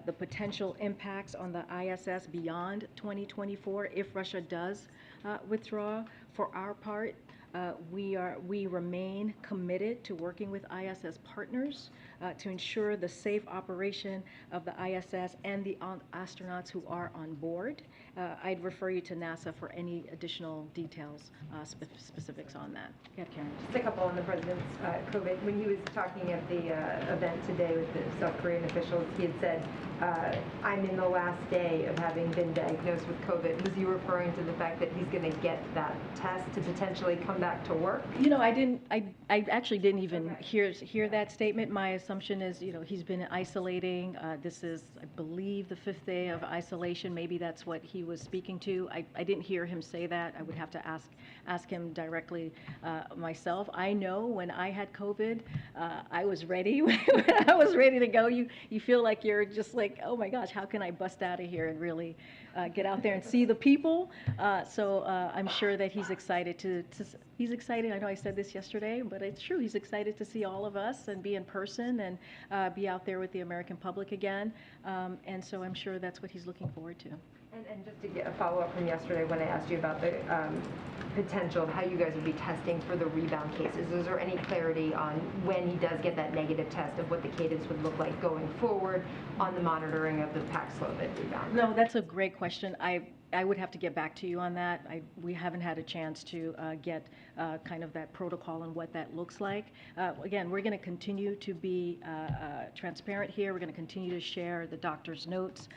the potential impacts on the ISS beyond 2024 if Russia does withdraw. For our part, we remain committed to working with ISS partners to ensure the safe operation of the ISS and the astronauts who are on board. I'd refer you to NASA for any additional details, specifics on that. Yeah, Karen. Just a couple on the president's COVID. When he was talking at the event today with the South Korean officials, he had said, I'm in the last day of having been diagnosed with COVID. Was he referring to the fact that he's going to get that test to potentially come back to work? You know, I actually didn't even hear that statement. My assumption is, you know, he's been isolating. This is, I believe, the 5th day of isolation. Maybe that's what he was speaking to. I didn't hear him say that. I would have to ask him directly myself. I know when I had COVID, I was ready. When I was ready to go, you feel like you're just like, oh my gosh, how can I bust out of here and really get out there and see the people. So I'm sure that he's excited he's excited. I know I said this yesterday, but it's true. He's excited to see all of us and be in person and be out there with the American public again. And so I'm sure that's what he's looking forward to. And just to get a follow-up from yesterday when I asked you about the potential of how you guys would be testing for the rebound cases, is there any clarity on when he does get that negative test of what the cadence would look like going forward on the monitoring of the Paxlovid rebound? No, that's a great question. I would have to get back to you on that. We haven't had a chance to get kind of that protocol and what that looks like. Again, we're going to continue to be transparent here. We're going to continue to share the doctor's notes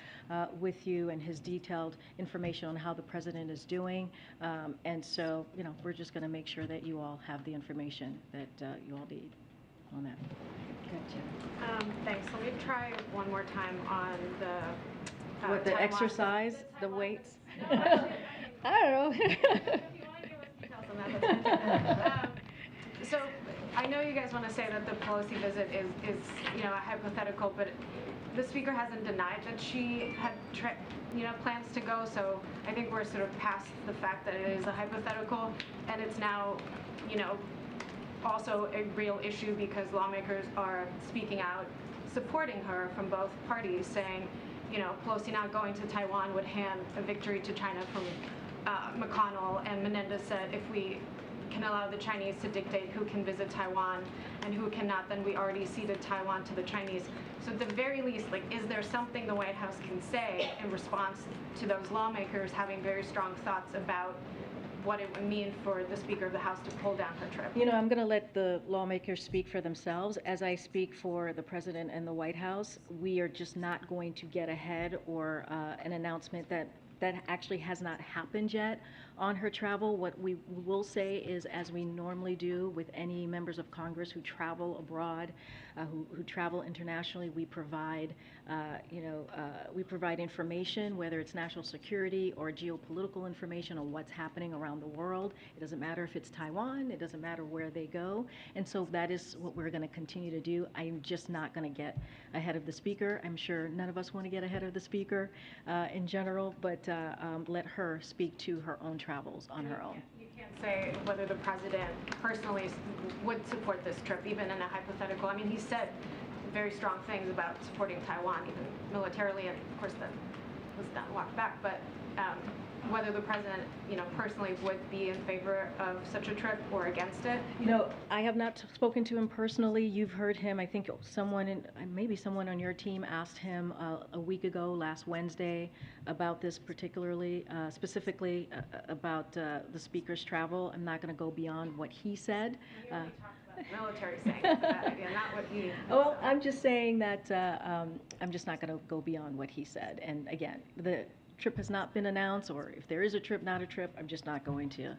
with you and his detailed information on how the president is doing. And so, we're just going to make sure that you all have the information that you all need on that. Gotcha. Thanks. Let me try one more time on the what, the Taiwan. exercise, the weights? No, actually, I don't know. If you want to give us details on that, that's fine. So I know you guys want to say that the Pelosi visit is a hypothetical, but the speaker hasn't denied that she had plans to go. So I think we're sort of past the fact that it is a hypothetical, and it's now also a real issue because lawmakers are speaking out, supporting her from both parties, saying, Pelosi not going to Taiwan would hand a victory to China from McConnell, and Menendez said if we can allow the Chinese to dictate who can visit Taiwan and who cannot, then we already ceded Taiwan to the Chinese. So at the very least, is there something the White House can say in response to those lawmakers having very strong thoughts about what it would mean for the Speaker of the House to pull down her trip? I'm going to let the lawmakers speak for themselves. As I speak for the President and the White House, we are just not going to get ahead or an announcement that actually has not happened yet on her travel. What we will say is, as we normally do with any members of Congress who travel abroad, who travel internationally, we provide, we provide information, whether it's national security or geopolitical information on what's happening around the world. It doesn't matter if it's Taiwan, it doesn't matter where they go. And so that is what we're going to continue to do. I'm just not going to get ahead of the Speaker. I'm sure none of us want to get ahead of the Speaker in general, but let her speak to her own travels on her own. You can't say whether the president personally would support this trip, even in a hypothetical. I mean, he said very strong things about supporting Taiwan, even militarily, and of course that was not walked back. But whether the president, personally would be in favor of such a trip or against it? I have not spoken to him personally. You've heard him. I think maybe someone on your team asked him a week ago, last Wednesday, about this particularly, specifically about the Speaker's travel. I'm not going to go beyond what he said. Military saying it's a bad idea, not what you. Well, I'm just saying that I'm just not going to go beyond what he said. And again, the trip has not been announced, or if there is a trip, not a trip, I'm just not going to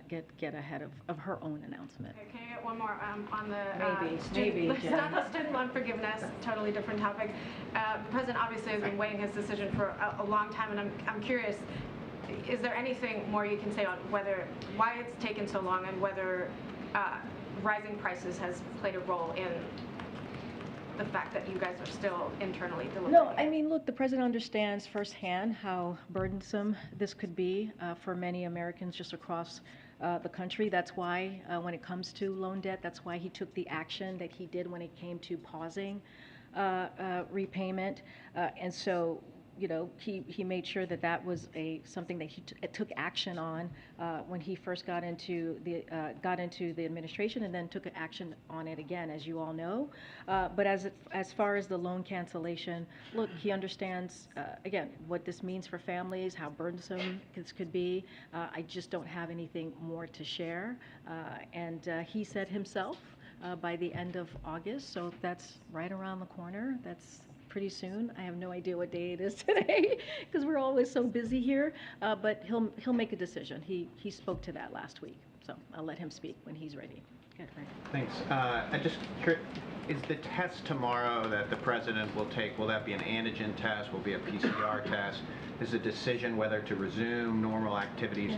get ahead of her own announcement. Okay, can I get one more on the student loan forgiveness? Totally different topic. The president obviously has been weighing his decision for a long time, and I'm curious. Is there anything more you can say on why it's taken so long, and whether rising prices has played a role in the fact that you guys are still internally delivering? No, I mean, look, the president understands firsthand how burdensome this could be for many Americans just across the country. That's why when it comes to loan debt, that's why he took the action that he did when it came to pausing repayment. And so, he made sure that was something that he took action on when he first got into the administration, and then took action on it again, as you all know. But as far as the loan cancellation, look, he understands again what this means for families, how burdensome this could be. I just don't have anything more to share. And he said himself by the end of August, so that's right around the corner. That's pretty soon. I have no idea what day it is today because we're always so busy here. But he'll make a decision. He spoke to that last week, so I'll let him speak when he's ready. Okay, thanks. I just curious, is the test tomorrow that the president will take, will that be an antigen test? Will it be a PCR test? Is the decision whether to resume normal activities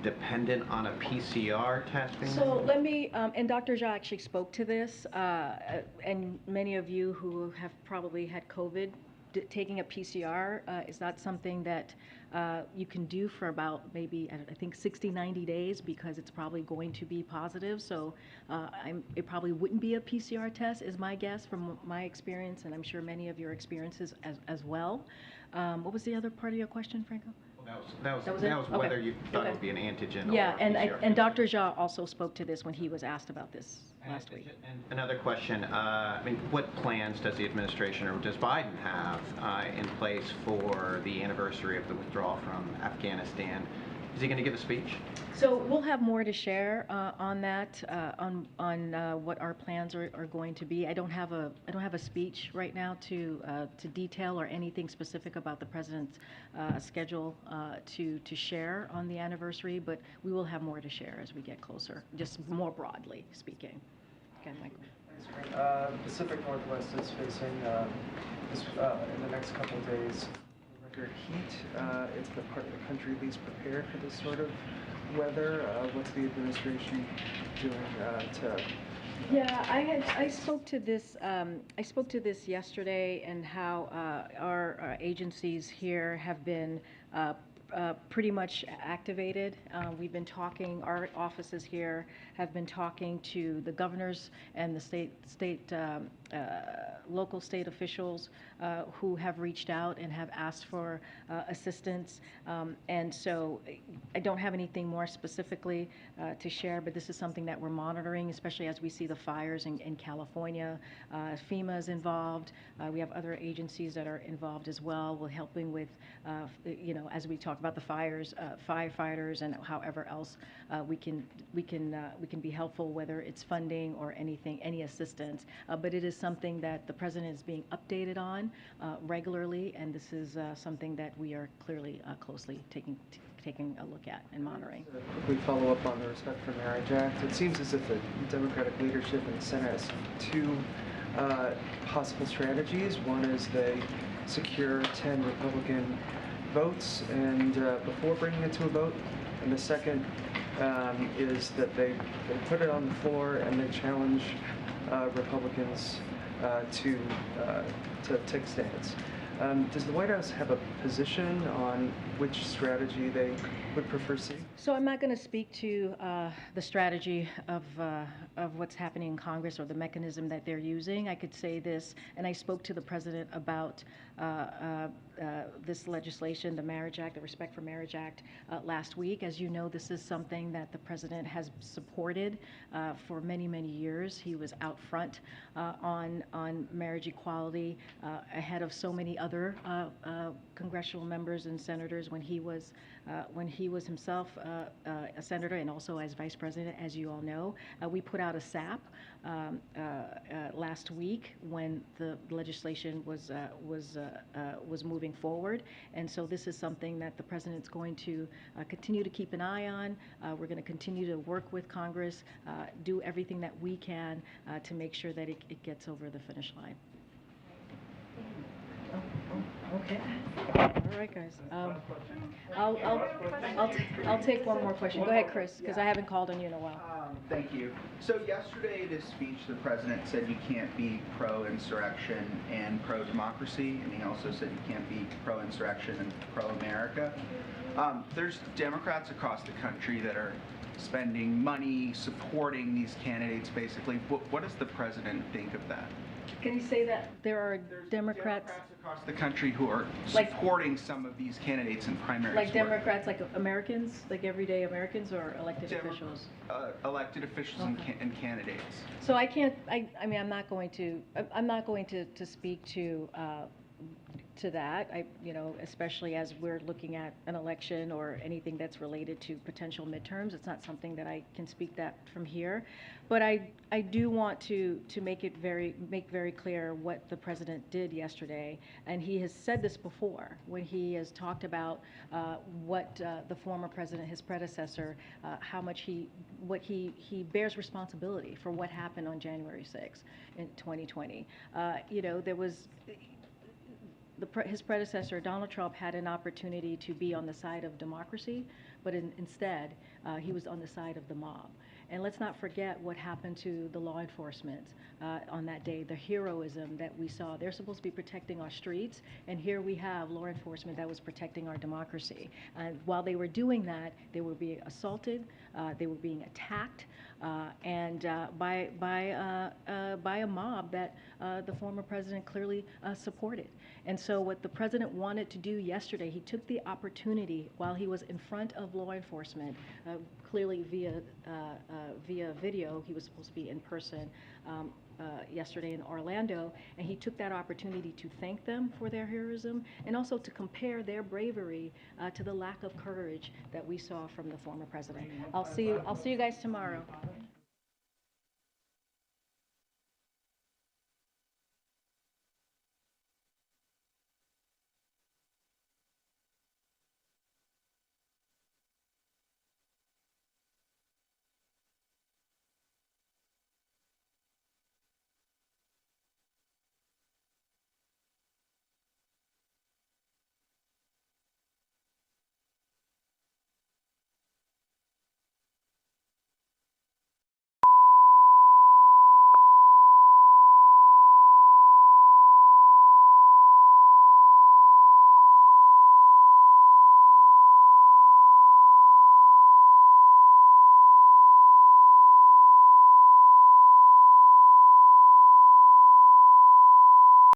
dependent on a PCR testing? So let me, and Dr. Jha actually spoke to this, and many of you who have probably had COVID taking a PCR is not something that you can do for about maybe, I think, 60, 90 days because it's probably going to be positive. So it probably wouldn't be a PCR test, is my guess from my experience, and I'm sure many of your experiences as well. What was the other part of your question, Franco? That was Okay. whether you thought Okay. it would be an antigen Yeah, or and PCR. and Dr. Jha also spoke to this when he was asked about this last week. Another question, I mean, what plans does the administration or does Biden have in place for the anniversary of the withdrawal from Afghanistan? Is he going to give a speech? So we'll have more to share on that, on what our plans are going to be. I don't have a speech right now to detail or anything specific about the president's schedule to share on the anniversary, but we will have more to share as we get closer, just more broadly speaking. Okay, Michael. Pacific Northwest is facing in the next couple of days record heat. It's the part of the country least prepared for this sort of weather. What's the administration doing to? Yeah, I spoke to this. I spoke to this yesterday, and how our agencies here have been pretty much activated. We've been talking. Our offices here have been talking to the governors and the local state officials who have reached out and have asked for assistance. And so I don't have anything more specifically to share, but this is something that we're monitoring, especially as we see the fires in California. FEMA is involved. We have other agencies that are involved as well. We're helping with, as we talk about the fires, firefighters, and however else we can be helpful, whether it's funding or anything, any assistance. But it is something that the president is being updated on regularly, and this is something that we are clearly closely taking a look at and monitoring. Quickly follow up on the Respect for Marriage Act. It seems as if the Democratic leadership in the Senate has two possible strategies. One is they secure 10 Republican votes and before bringing it to a vote, and the second is that they put it on the floor and they challenge Republicans to take stance. Does the White House have a position on which strategy they would prefer to see? So I'm not going to speak to the strategy of what's happening in Congress or the mechanism that they're using. I could say this, and I spoke to the president about this legislation, the Marriage Act, the Respect for Marriage Act, last week. As you know, this is something that the president has supported for many, many years. He was out front on marriage equality ahead of so many other congressional members and senators when he was himself a senator and also as vice president, as you all know. We put out a SAP last week when the legislation was moving forward, and so this is something that the president's going to continue to keep an eye on. We're going to continue to work with Congress, do everything that we can to make sure that it gets over the finish line. Okay. All right, guys. I'll take one more question. Go ahead, Chris, because I haven't called on you in a while. Thank you. So yesterday in his speech, the president said you can't be pro-insurrection and pro-democracy, and he also said you can't be pro-insurrection and pro-America. There's Democrats across the country that are spending money supporting these candidates, basically. What does the president think of that? Can you say that there are Democrats across the country who are supporting some of these candidates in primaries? Like Democrats, like Americans, like everyday Americans, or elected officials? Elected officials and candidates. So I can't. I mean, I'm not going to speak to that. Especially as we're looking at an election or anything that's related to potential midterms. It's not something that I can speak that from here. But I do want to make very clear what the president did yesterday, and he has said this before when he has talked about what the former president, his predecessor, how much he bears responsibility for what happened on January 6th in 2020. There was. His predecessor, Donald Trump, had an opportunity to be on the side of democracy, but instead he was on the side of the mob. And let's not forget what happened to the law enforcement on that day, the heroism that we saw. They're supposed to be protecting our streets, and here we have law enforcement that was protecting our democracy. While they were doing that, they were being assaulted, they were being attacked, and by a mob that the former president clearly supported. And so what the president wanted to do yesterday, he took the opportunity while he was in front of law enforcement, clearly via video. He was supposed to be in person yesterday in Orlando, and he took that opportunity to thank them for their heroism and also to compare their bravery to the lack of courage that we saw from the former president. I'll see you guys tomorrow.